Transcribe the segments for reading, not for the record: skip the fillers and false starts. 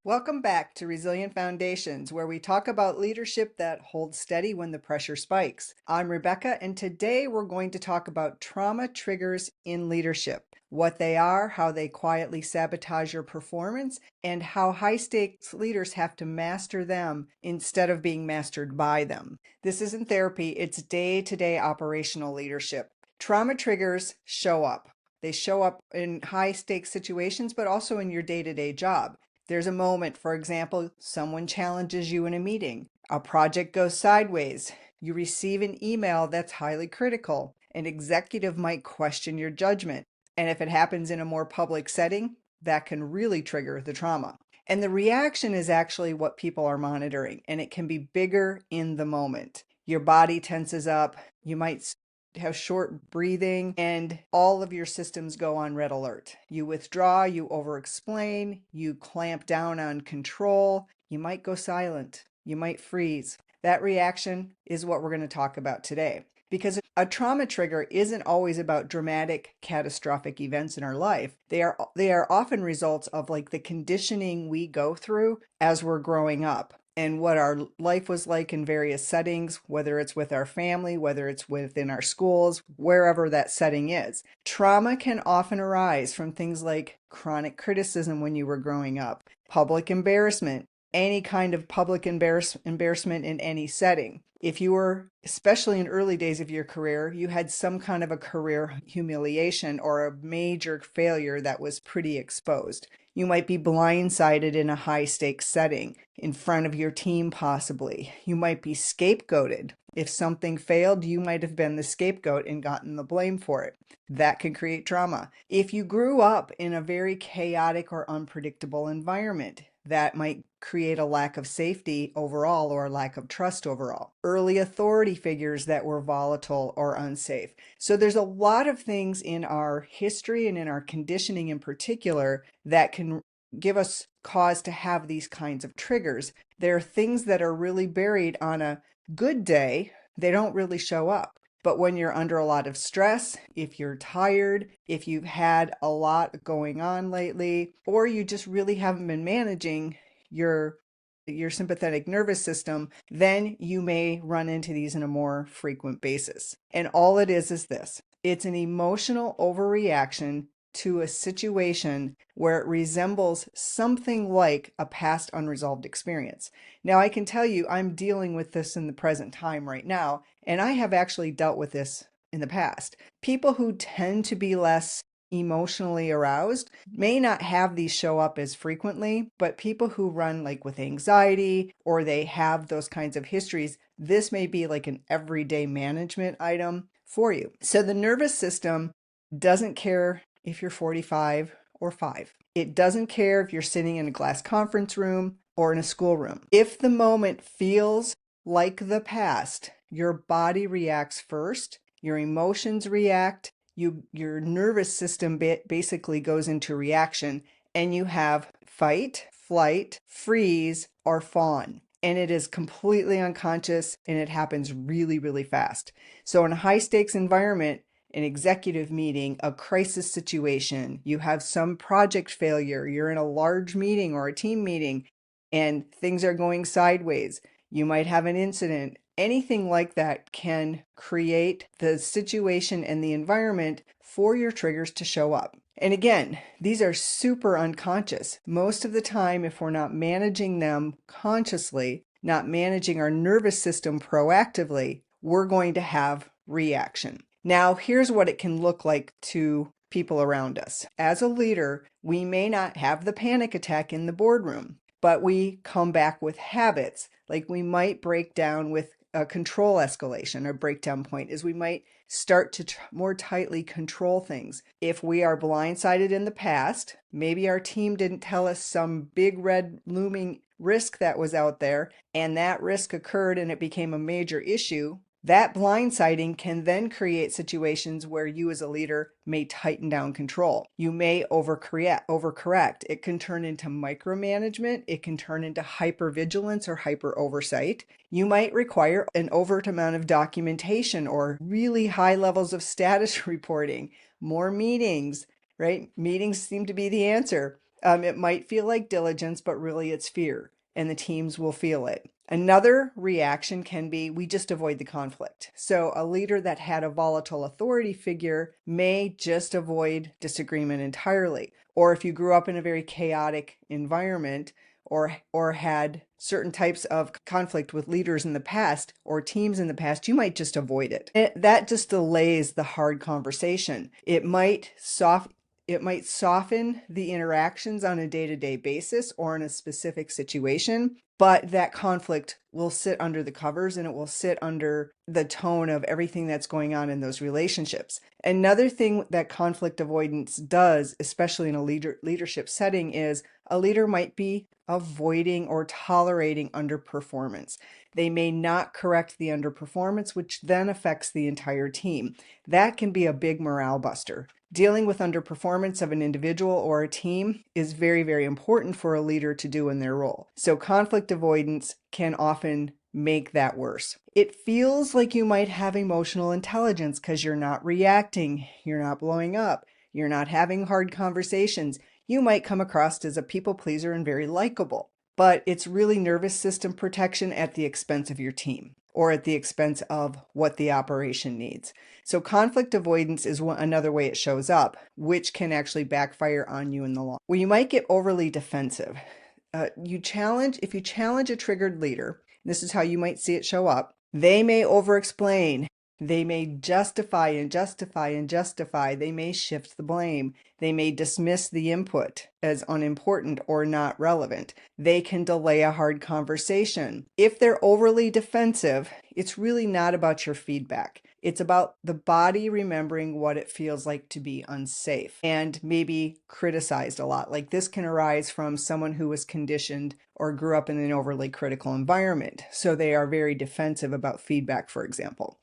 Welcome back to Resilient Foundations, where we talk about leadership that holds steady when the pressure spikes. I'm Rebecca, and today we're going to talk about trauma triggers in leadership, what they are, how they quietly sabotage your performance, and how high stakes leaders have to master them instead of being mastered by them. This isn't therapy, it's day-to-day operational leadership. Trauma triggers show up. They show up in high stakes situations, but also in your day-to-day job. There's a moment, for example, someone challenges you in a meeting, a project goes sideways, you receive an email that's highly critical, an executive might question your judgment, and if it happens in a more public setting, that can really trigger the trauma. And the reaction is actually what people are monitoring, and it can be bigger in the moment. Your body tenses up, you might have short breathing, and all of your systems go on red alert. You withdraw, you over-explain, you clamp down on control, you might go silent, you might freeze. That reaction is what we're going to talk about today. Because a trauma trigger isn't always about dramatic, catastrophic events in our life. They are often results of like the conditioning we go through as we're growing up, and what our life was like in various settings, whether it's with our family, whether it's within our schools, wherever that setting is. Trauma can often arise from things like chronic criticism when you were growing up, public embarrassment, any kind of public embarrassment in any setting. If you were, especially in early days of your career, you had some kind of a career humiliation or a major failure that was pretty exposed. You might be blindsided in a high stakes setting, in front of your team possibly. You might be scapegoated. If something failed, you might have been the scapegoat and gotten the blame for it. That can create trauma. If you grew up in a very chaotic or unpredictable environment, that might create a lack of safety overall or a lack of trust overall. Early authority figures that were volatile or unsafe. So there's a lot of things in our history and in our conditioning in particular that can give us cause to have these kinds of triggers. There are things that are really buried on a good day. They don't really show up. But when you're under a lot of stress, if you're tired, if you've had a lot going on lately, or you just really haven't been managing your sympathetic nervous system, then you may run into these on a more frequent basis. And all it is this. It's an emotional overreaction to a situation where it resembles something like a past unresolved experience. Now, I can tell you I'm dealing with this in the present time right now, and I have actually dealt with this in the past. People who tend to be less emotionally aroused may not have these show up as frequently, but people who run like with anxiety or they have those kinds of histories, this may be like an everyday management item for you. So the nervous system doesn't care if you're 45 or 5. It doesn't care if you're sitting in a glass conference room or in a schoolroom. If the moment feels like the past, your body reacts first, your emotions react, your nervous system basically goes into reaction, and you have fight, flight, freeze, or fawn. And it is completely unconscious and it happens really, really fast. So in a high stakes environment, an executive meeting, a crisis situation, you have some project failure, you're in a large meeting or a team meeting, and things are going sideways. You might have an incident. Anything like that can create the situation and the environment for your triggers to show up. And again, these are super unconscious. Most of the time, if we're not managing them consciously, not managing our nervous system proactively, we're going to have reaction. Now, here's what it can look like to people around us. As a leader, we may not have the panic attack in the boardroom, but we come back with habits. Like we might break down with a control escalation. Or breakdown point is we might start to more tightly control things. If we are blindsided in the past, maybe our team didn't tell us some big red looming risk that was out there, and that risk occurred and it became a major issue. That blindsiding can then create situations where you as a leader may tighten down control. You may overcorrect. It can turn into micromanagement. It can turn into hypervigilance or hyper oversight. You might require an overt amount of documentation or really high levels of status reporting, more meetings, right? Meetings seem to be the answer. It might feel like diligence, but really it's fear, and the teams will feel it. Another reaction can be we just avoid the conflict. So a leader that had a volatile authority figure may just avoid disagreement entirely. Or if you grew up in a very chaotic environment or had certain types of conflict with leaders in the past or teams in the past, you might just avoid it. That just delays the hard conversation. It might soften the interactions on a day-to-day basis or in a specific situation, but that conflict will sit under the covers and it will sit under the tone of everything that's going on in those relationships. Another thing that conflict avoidance does, especially in a leadership setting, is a leader might be avoiding or tolerating underperformance. They may not correct the underperformance, which then affects the entire team. That can be a big morale buster. Dealing with underperformance of an individual or a team is very, very important for a leader to do in their role. So conflict avoidance can often make that worse. It feels like you might have emotional intelligence because you're not reacting, you're not blowing up, you're not having hard conversations. You might come across as a people pleaser and very likable, but it's really nervous system protection at the expense of your team or at the expense of what the operation needs. So conflict avoidance is another way it shows up, which can actually backfire on you in the long run. Well, you might get overly defensive. If you challenge a triggered leader, this is how you might see it show up. They may over-explain. They may justify and justify and justify. They may shift the blame. They may dismiss the input as unimportant or not relevant. They can delay a hard conversation. If they're overly defensive, it's really not about your feedback. It's about the body remembering what it feels like to be unsafe and maybe criticized a lot. Like this can arise from someone who was conditioned or grew up in an overly critical environment. So they are very defensive about feedback, for example.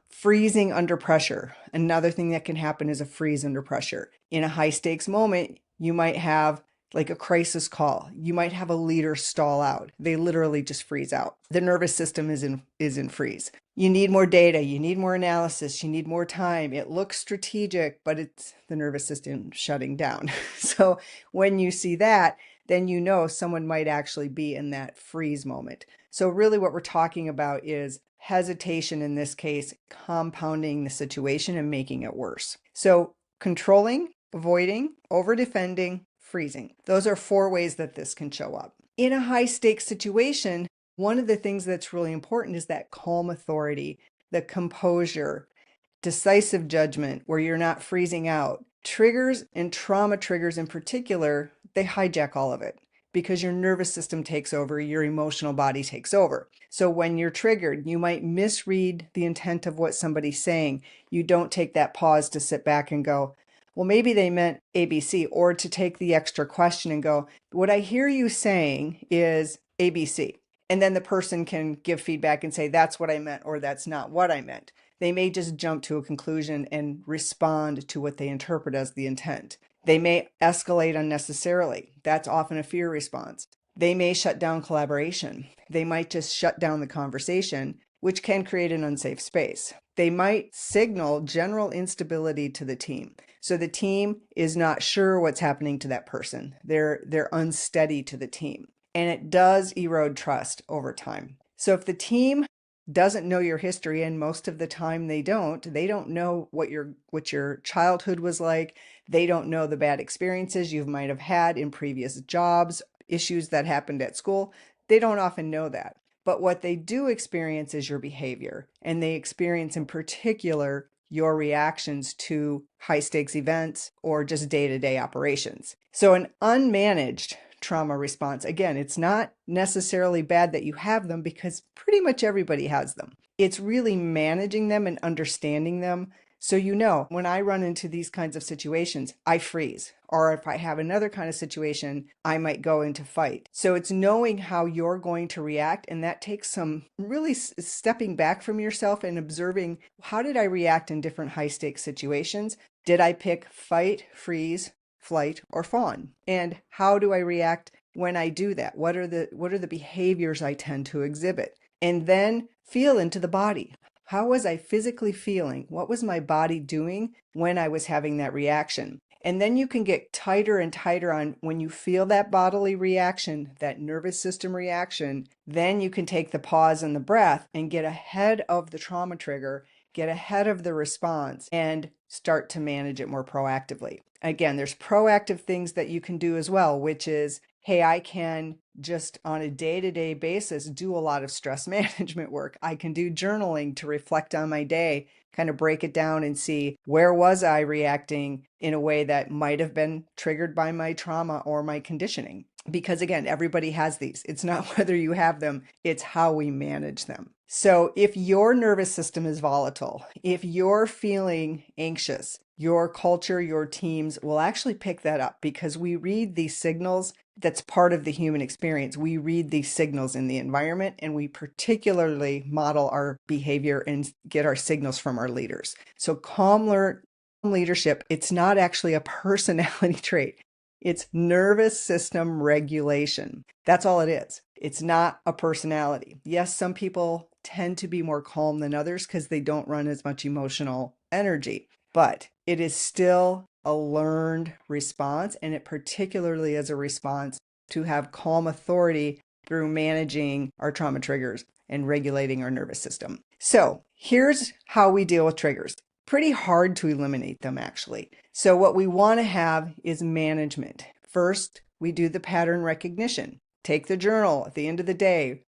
Freezing under pressure. Another thing that can happen is a freeze under pressure. In a high stakes moment, you might have like a crisis call. You might have a leader stall out. They literally just freeze out. The nervous system is in freeze. You need more data. You need more analysis. You need more time. It looks strategic, but it's the nervous system shutting down. So when you see that, then you know someone might actually be in that freeze moment. So really what we're talking about is hesitation, in this case, compounding the situation and making it worse. So controlling, avoiding, over-defending, freezing. Those are 4 ways that this can show up. In a high-stakes situation, one of the things that's really important is that calm authority, the composure, decisive judgment where you're not freezing out. Triggers and trauma triggers in particular, they hijack all of it because your nervous system takes over, your emotional body takes over. So when you're triggered, you might misread the intent of what somebody's saying. You don't take that pause to sit back and go, well, maybe they meant ABC, or to take the extra question and go, what I hear you saying is ABC. And then the person can give feedback and say, that's what I meant, or that's not what I meant. They may just jump to a conclusion and respond to what they interpret as the intent. They may escalate unnecessarily. That's often a fear response. They may shut down collaboration. They might just shut down the conversation, which can create an unsafe space. They might signal general instability to the team. So the team is not sure what's happening to that person. They're unsteady to the team. And it does erode trust over time. So if the team doesn't know your history, and most of the time they don't know what your childhood was like. They don't know the bad experiences you might have had in previous jobs, issues that happened at school. They don't often know that. But what they do experience is your behavior, and they experience in particular your reactions to high stakes events or just day-to-day operations. So an unmanaged trauma response, again, it's not necessarily bad that you have them because pretty much everybody has them. It's really managing them and understanding them. So you know, when I run into these kinds of situations, I freeze. Or if I have another kind of situation, I might go into fight. So it's knowing how you're going to react. And that takes some really stepping back from yourself and observing, how did I react in different high stakes situations? Did I pick fight, freeze, flight, or fawn? And how do I react when I do that? What are the behaviors I tend to exhibit? And then feel into the body. How was I physically feeling? What was my body doing when I was having that reaction? And then you can get tighter and tighter on when you feel that bodily reaction, that nervous system reaction, then you can take the pause and the breath and get ahead of the trauma trigger, get ahead of the response, and start to manage it more proactively. Again, there's proactive things that you can do as well, which is, hey, I can just on a day-to-day basis do a lot of stress management work. I can do journaling to reflect on my day, kind of break it down and see where was I reacting in a way that might have been triggered by my trauma or my conditioning. Because again, everybody has these. It's not whether you have them, it's how we manage them. So if your nervous system is volatile, if you're feeling anxious, your culture, your teams will actually pick that up because we read these signals. That's part of the human experience. We read these signals in the environment and we particularly model our behavior and get our signals from our leaders. So calm leadership, it's not actually a personality trait. It's nervous system regulation. That's all it is. It's not a personality. Yes, some people tend to be more calm than others because they don't run as much emotional energy, but it is still a learned response, and it particularly is a response to have calm authority through managing our trauma triggers and regulating our nervous system. So here's how we deal with triggers. Pretty hard to eliminate them, actually. So what we want to have is management. First, we do the pattern recognition. Take the journal at the end of the day,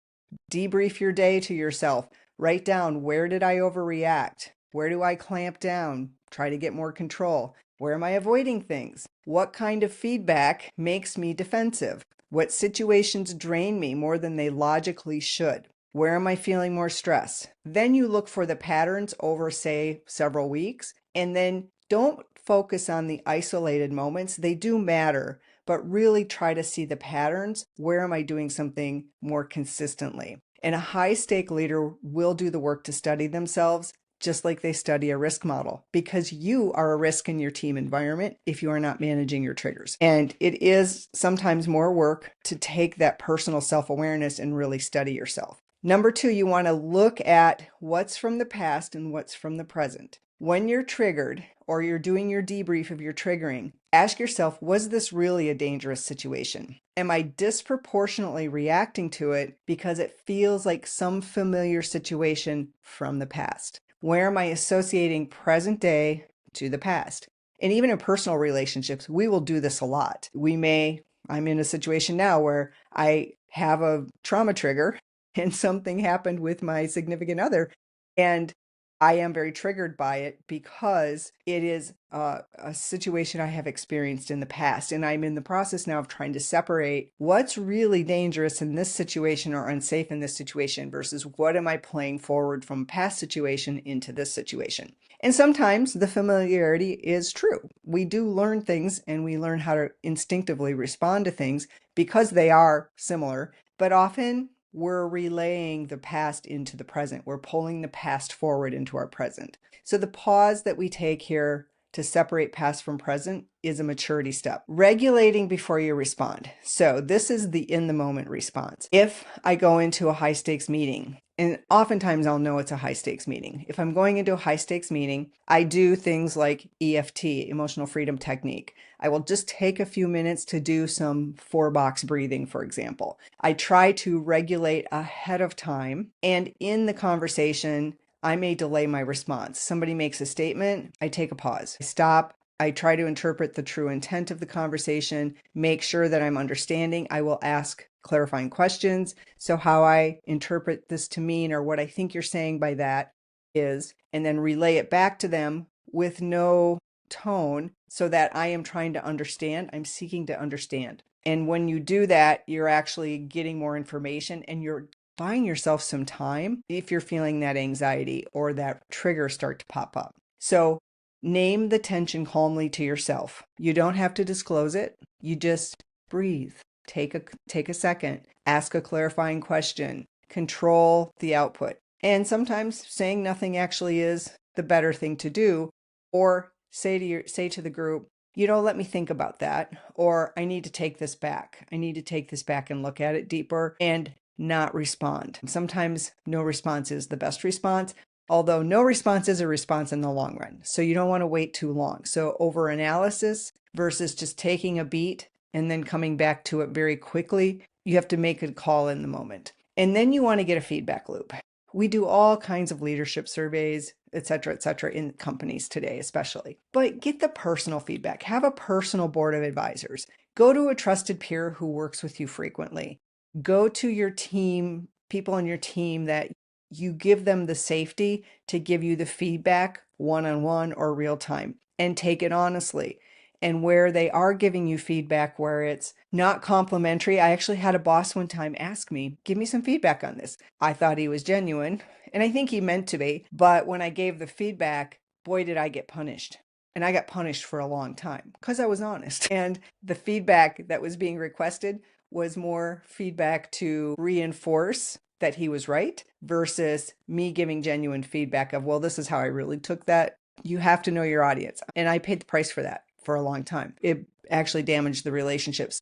debrief your day to yourself. Write down, where did I overreact? Where do I clamp down? Try to get more control. Where am I avoiding things? What kind of feedback makes me defensive? What situations drain me more than they logically should? Where am I feeling more stress? Then you look for the patterns over, say, several weeks, and then don't focus on the isolated moments. They do matter, but really try to see the patterns. Where am I doing something more consistently? And a high-stake leader will do the work to study themselves, just like they study a risk model, because you are a risk in your team environment if you are not managing your triggers. And it is sometimes more work to take that personal self-awareness and really study yourself. Number two, you want to look at what's from the past and what's from the present. When you're triggered or you're doing your debrief of your triggering, ask yourself, was this really a dangerous situation? Am I disproportionately reacting to it because it feels like some familiar situation from the past? Where am I associating present day to the past? And even in personal relationships, we will do this a lot. I'm in a situation now where I have a trauma trigger and something happened with my significant other, and I am very triggered by it because it is a situation I have experienced in the past. And I'm in the process now of trying to separate what's really dangerous in this situation or unsafe in this situation versus what am I playing forward from past situation into this situation. And sometimes the familiarity is true. We do learn things and we learn how to instinctively respond to things because they are similar, but often we're relaying the past into the present. We're pulling the past forward into our present. So the pause that we take here to separate past from present is a maturity step. Regulating before you respond. So this is the in the moment response. If I go into a high stakes meeting, and oftentimes I'll know it's a high stakes meeting. If I'm going into a high stakes meeting, I do things like EFT, emotional freedom technique. I will just take a few minutes to do some 4-box breathing, for example. I try to regulate ahead of time, and in the conversation, I may delay my response. Somebody makes a statement, I take a pause. I stop. I try to interpret the true intent of the conversation, make sure that I'm understanding. I will ask clarifying questions. So how I interpret this to mean, or what I think you're saying by that is, and then relay it back to them with no tone so that I am trying to understand. I'm seeking to understand. And when you do that, you're actually getting more information and you're buying yourself some time if you're feeling that anxiety or that trigger start to pop up. So name the tension calmly to yourself. You don't have to disclose it. You just breathe. Take a second. Ask a clarifying question. Control the output. And sometimes saying nothing actually is the better thing to do. Or say to the group, let me think about that. Or I need to take this back. I need to take this back and look at it deeper and not respond. Sometimes no response is the best response, although no response is a response in the long run. So you don't want to wait too long. So over analysis versus just taking a beat and then coming back to it very quickly. You have to make a call in the moment. And then you want to get a feedback loop. We do all kinds of leadership surveys, et cetera, in companies today, especially. But get the personal feedback. Have a personal board of advisors. Go to a trusted peer who works with you frequently. Go to your team, people on your team that you give them the safety to give you the feedback one-on-one or real time, and take it honestly. And where they are giving you feedback where it's not complimentary, I actually had a boss one time ask me, give me some feedback on this. I thought he was genuine, and I think he meant to be, but when I gave the feedback, boy, did I get punished. And I got punished for a long time because I was honest. And the feedback that was being requested was more feedback to reinforce that he was right versus me giving genuine feedback of, well, this is how I really took that. You have to know your audience. And I paid the price for that for a long time. It actually damaged the relationships.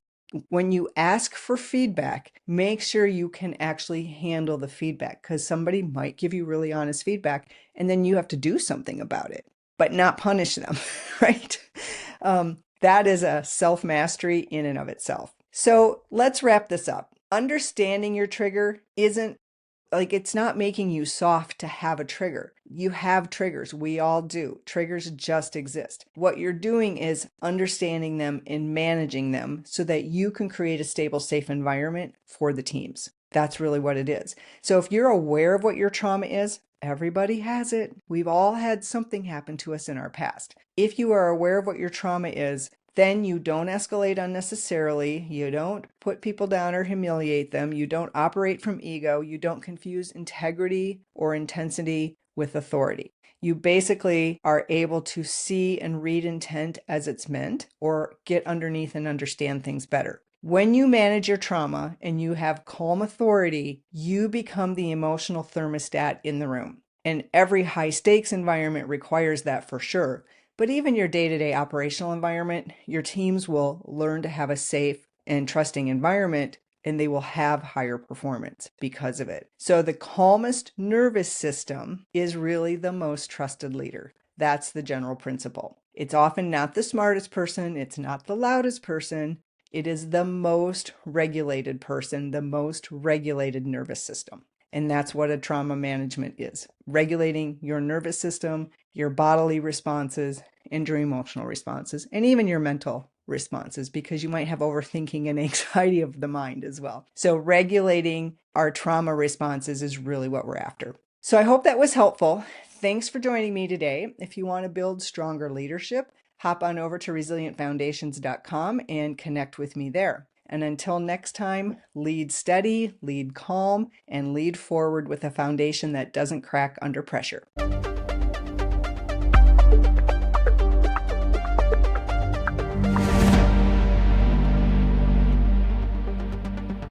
When you ask for feedback, make sure you can actually handle the feedback, because somebody might give you really honest feedback and then you have to do something about it, but not punish them, right? That is a self-mastery in and of itself. So let's wrap this up. Understanding your trigger isn't like, it's not making you soft to have a trigger. You have triggers. We all do. Triggers just exist. What you're doing is understanding them and managing them so that you can create a stable, safe environment for the teams. That's really what it is. So if you're aware of what your trauma is, everybody has it. We've all had something happen to us in our past. If you are aware of what your trauma is, then you don't escalate unnecessarily. You don't put people down or humiliate them. You don't operate from ego. You don't confuse integrity or intensity with authority. You basically are able to see and read intent as it's meant, or get underneath and understand things better. When you manage your trauma and you have calm authority, you become the emotional thermostat in the room. And every high stakes environment requires that for sure. But even your day-to-day operational environment, your teams will learn to have a safe and trusting environment, and they will have higher performance because of it. So the calmest nervous system is really the most trusted leader. That's the general principle. It's often not the smartest person. It's not the loudest person. It is the most regulated person, the most regulated nervous system. And that's what a trauma management is. Regulating your nervous system, your bodily responses, and your emotional responses, and even your mental responses, because you might have overthinking and anxiety of the mind as well. So regulating our trauma responses is really what we're after. So I hope that was helpful. Thanks for joining me today. If you want to build stronger leadership, hop on over to resilientfoundations.com and connect with me there. And until next time, lead steady, lead calm, and lead forward with a foundation that doesn't crack under pressure.